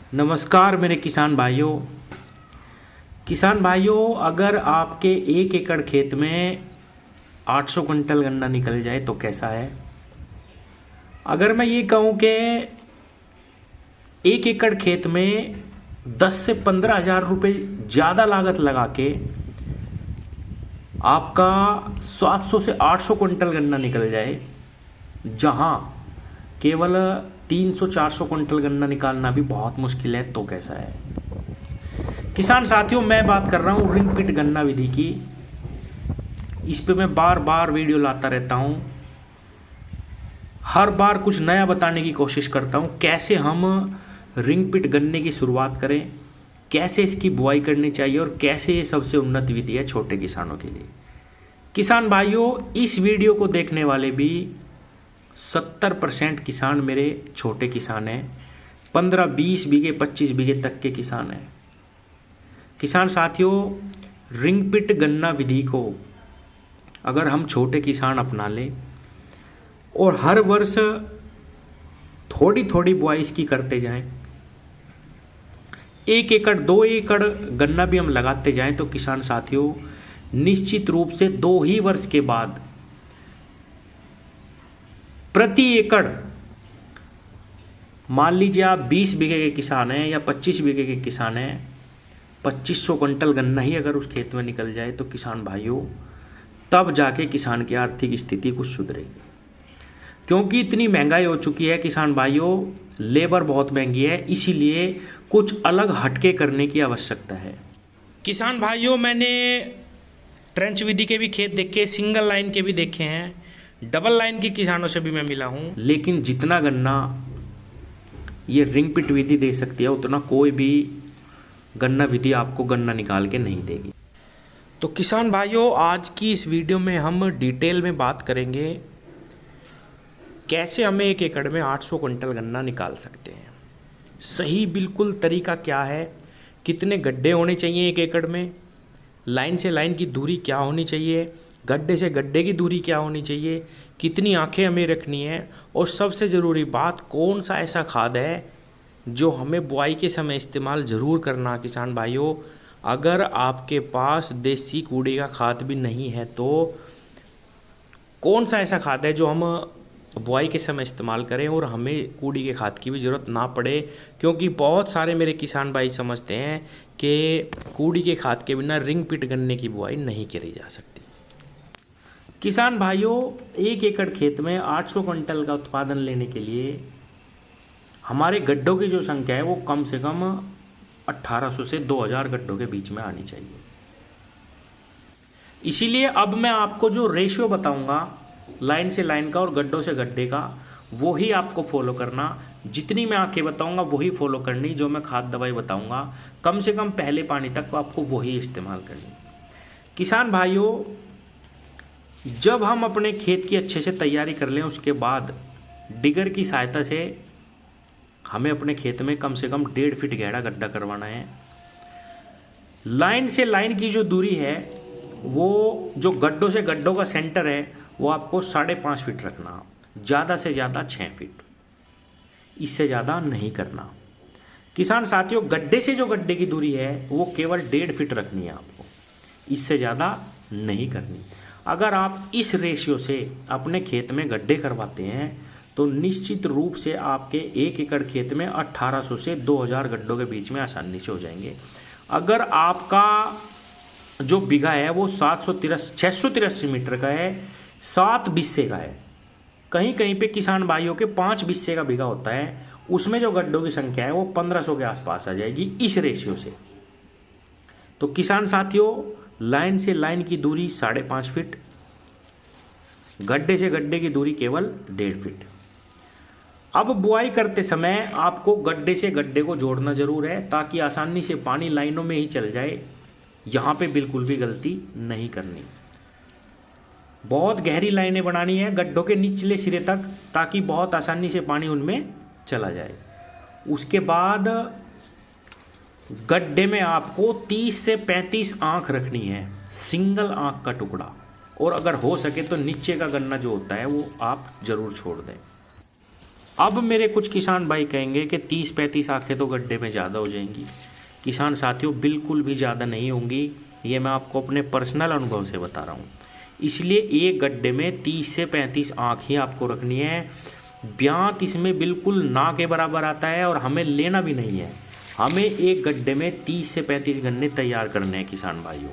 नमस्कार मेरे किसान भाइयों, अगर आपके 1 एकड़ खेत में 800 क्विंटल गन्ना निकल जाए तो कैसा है। अगर मैं ये कहूँ कि 1 एकड़ खेत में 10 से 15 हज़ार रुपये ज़्यादा लागत लगा के आपका 700 से 800 क्विंटल गन्ना निकल जाए, जहाँ केवल 300-400 क्विंटल गन्ना निकालना भी बहुत मुश्किल है, तो कैसा है। किसान साथियों, मैं बात कर रहा हूँ रिंग पिट गन्ना विधि की। इस पे मैं बार बार वीडियो लाता रहता हूँ, हर बार कुछ नया बताने की कोशिश करता हूँ। कैसे हम रिंग पिट गन्ने की शुरुआत करें, कैसे इसकी बुआई करनी चाहिए और कैसे ये सबसे उन्नत विधि है छोटे किसानों के लिए। किसान भाइयों, इस वीडियो को देखने वाले भी 70% किसान मेरे छोटे किसान हैं, 15-20 बीघे 25 बीघे तक के किसान हैं। किसान साथियों, रिंग पिट गन्ना विधि को अगर हम छोटे किसान अपना लें और हर वर्ष थोड़ी थोड़ी बुआई इसकी करते जाएं, 1 एकड़ 2 एकड़ गन्ना भी हम लगाते जाएं, तो किसान साथियों निश्चित रूप से 2 ही वर्ष के बाद प्रति एकड़, मान लीजिए आप 20 बीघे के किसान हैं या 25 बीघे के किसान हैं, 2500 क्विंटल गन्ना ही अगर उस खेत में निकल जाए तो किसान भाइयों तब जाके किसान की आर्थिक स्थिति कुछ सुधरेगी। क्योंकि इतनी महंगाई हो चुकी है किसान भाइयों, लेबर बहुत महंगी है, इसीलिए कुछ अलग हटके करने की आवश्यकता है। किसान भाइयों, मैंने ट्रेंच विधि के भी खेत देखे, सिंगल लाइन के भी देखे हैं, डबल लाइन के किसानों से भी मैं मिला हूँ, लेकिन जितना गन्ना ये रिंग पिट विधि दे सकती है उतना कोई भी गन्ना विधि आपको गन्ना निकाल के नहीं देगी। तो किसान भाइयों, आज की इस वीडियो में हम डिटेल में बात करेंगे कैसे हमें 1 एकड़ में 800 क्विंटल गन्ना निकाल सकते हैं। सही बिल्कुल तरीका क्या है, कितने गड्ढे होने चाहिए 1 एकड़ में, लाइन से लाइन की दूरी क्या होनी चाहिए, गड्ढे से गड्ढे की दूरी क्या होनी चाहिए, कितनी आंखें हमें रखनी है, और सबसे ज़रूरी बात, कौन सा ऐसा खाद है जो हमें बुआई के समय इस्तेमाल ज़रूर करना। किसान भाइयों, अगर आपके पास देसी कूड़े का खाद भी नहीं है तो कौन सा ऐसा खाद है जो हम बुआई के समय इस्तेमाल करें और हमें कूड़ी के खाद की भी ज़रूरत ना पड़े। क्योंकि बहुत सारे मेरे किसान भाई समझते हैं कि कूड़ी के खाद के बिना रिंग पिट गन्ने की बुआई नहीं करी जा सकती। किसान भाइयों, 1 एकड़ खेत में 800 क्विंटल का उत्पादन लेने के लिए हमारे गड्ढों की जो संख्या है वो कम से कम 1800 से 2000 गड्ढों के बीच में आनी चाहिए। इसीलिए अब मैं आपको जो रेशियो बताऊंगा लाइन से लाइन का और गड्ढों से गड्ढे का, वो ही आपको फॉलो करना। जितनी मैं आंखें बताऊंगा वही फॉलो करनी, जो मैं खाद दवाई बताऊंगा कम से कम पहले पानी तक आपको वही इस्तेमाल करनी। किसान भाइयों, जब हम अपने खेत की अच्छे से तैयारी कर लें, उसके बाद डिगर की सहायता से हमें अपने खेत में कम से कम 1.5 फीट गहरा गड्ढा करवाना है। लाइन से लाइन की जो दूरी है, वो जो गड्ढों से गड्ढों का सेंटर है, वो आपको 5.5 फीट रखना, ज़्यादा से ज़्यादा 6 फीट, इससे ज़्यादा नहीं करना। किसान साथियों, गड्ढे से जो गड्ढे की दूरी है वो केवल 1.5 फीट रखनी है आपको, इससे ज़्यादा नहीं करनी। अगर आप इस रेशियो से अपने खेत में गड्ढे करवाते हैं तो निश्चित रूप से आपके 1 एकड़ खेत में 1800 से 2000 गड्ढों के बीच में आसानी से हो जाएंगे। अगर आपका जो बीघा है वो 683 मीटर का है, 7 बिस्से का है, कहीं कहीं पे किसान भाइयों के 5 बिस्से का बीघा होता है, उसमें जो गड्ढों की संख्या है वो 1500 के आसपास आ जाएगी इस रेशियो से। तो किसान साथियों, लाइन से लाइन की दूरी 5.5 फीट, गड्ढे से गड्ढे की दूरी केवल 1.5 फीट। अब बुआई करते समय आपको गड्ढे से गड्ढे को जोड़ना जरूर है, ताकि आसानी से पानी लाइनों में ही चल जाए। यहाँ पे बिल्कुल भी गलती नहीं करनी। बहुत गहरी लाइनें बनानी है गड्ढों के निचले सिरे तक, ताकि बहुत आसानी से पानी उनमें चला जाए। उसके बाद गड्ढे में आपको 30 से 35 आंख रखनी है, सिंगल आंख का टुकड़ा, और अगर हो सके तो नीचे का गन्ना जो होता है वो आप जरूर छोड़ दें। अब मेरे कुछ किसान भाई कहेंगे कि 30-35 आंखें तो गड्ढे में ज़्यादा हो जाएंगी। किसान साथियों, बिल्कुल भी ज़्यादा नहीं होंगी, ये मैं आपको अपने पर्सनल अनुभव से बता रहा हूँ। इसलिए एक गड्ढे में 30 से 35 आँख ही आपको रखनी है। ब्यांत इसमें बिल्कुल ना के बराबर आता है और हमें लेना भी नहीं है। हमें एक गड्ढे में 30 से 35 गन्ने तैयार करने हैं किसान भाइयों।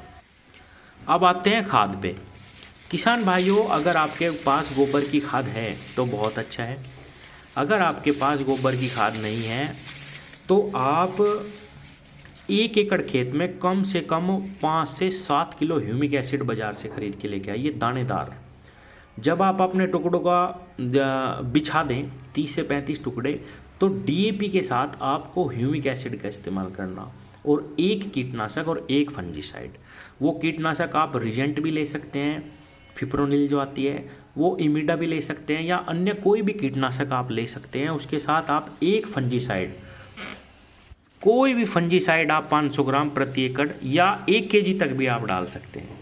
अब आते हैं खाद पे। किसान भाइयों, अगर आपके पास गोबर की खाद है तो बहुत अच्छा है। अगर आपके पास गोबर की खाद नहीं है तो आप 1 एकड़ खेत में कम से कम 5 से 7 किलो ह्यूमिक एसिड बाज़ार से ख़रीद के लेके आइए, दानेदार। जब आप अपने टुकड़ों का बिछा दें 30 से 35 टुकड़े, तो डीएपी के साथ आपको ह्यूमिक एसिड का इस्तेमाल करना, और एक कीटनाशक और एक फंजीसाइड। वो कीटनाशक आप रिजेंट भी ले सकते हैं, फिप्रोनिल जो आती है, वो इमिडा भी ले सकते हैं, या अन्य कोई भी कीटनाशक आप ले सकते हैं। उसके साथ आप एक फंजीसाइड, कोई भी फंजीसाइड आप 500 ग्राम प्रति एकड़ या 1 केजी तक भी आप डाल सकते हैं।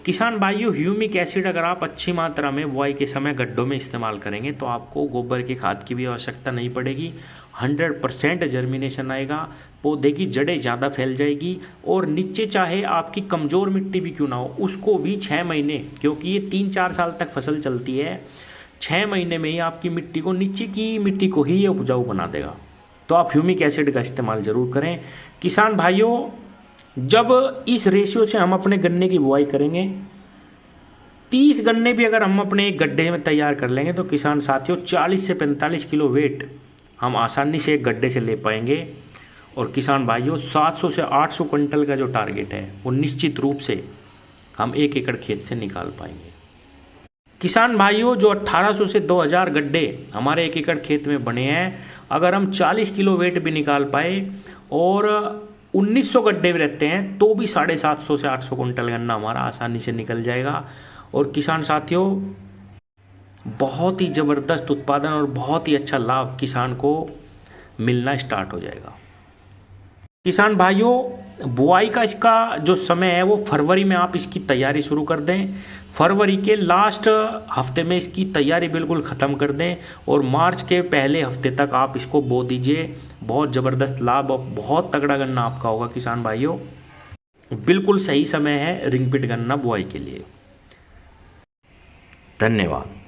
किसान भाइयों, ह्यूमिक एसिड अगर आप अच्छी मात्रा में बुआई के समय गड्ढों में इस्तेमाल करेंगे तो आपको गोबर की खाद की भी आवश्यकता नहीं पड़ेगी। 100% जर्मिनेशन आएगा, पौधे की जड़ें ज़्यादा फैल जाएगी, और नीचे चाहे आपकी कमज़ोर मिट्टी भी क्यों ना हो, उसको भी 6 महीने, क्योंकि ये 3-4 साल तक फसल चलती है, 6 महीने में ही आपकी मिट्टी को, नीचे की मिट्टी को ही ये उपजाऊ बना देगा। तो आप ह्यूमिक एसिड का इस्तेमाल ज़रूर करें। किसान भाइयों, जब इस रेशियो से हम अपने गन्ने की बुआई करेंगे, 30 गन्ने भी अगर हम अपने एक गड्ढे में तैयार कर लेंगे तो किसान साथियों 40 से 45 किलो वेट हम आसानी से एक गड्ढे से ले पाएंगे। और किसान भाइयों, 700 से 800 क्विंटल का जो टारगेट है वो निश्चित रूप से हम 1 एकड़ खेत से निकाल पाएंगे। किसान भाइयों, जो 1800 से 2000 गड्ढे हमारे 1 एकड़ खेत में बने हैं, अगर हम 40 किलो वेट भी निकाल पाए और 1900 गड्ढे भी रहते हैं तो भी 750 से 800 कुंटल गन्ना हमारा आसानी से निकल जाएगा। और किसान साथियों, बहुत ही ज़बरदस्त उत्पादन और बहुत ही अच्छा लाभ किसान को मिलना स्टार्ट हो जाएगा। किसान भाइयों, बुआई का इसका जो समय है वो फरवरी में आप इसकी तैयारी शुरू कर दें। फरवरी के लास्ट हफ्ते में इसकी तैयारी बिल्कुल ख़त्म कर दें और मार्च के पहले हफ्ते तक आप इसको बो दीजिए। बहुत ज़बरदस्त लाभ और बहुत तगड़ा गन्ना आपका होगा किसान भाइयों। बिल्कुल सही समय है रिंगपिट गन्ना बुआई के लिए। धन्यवाद।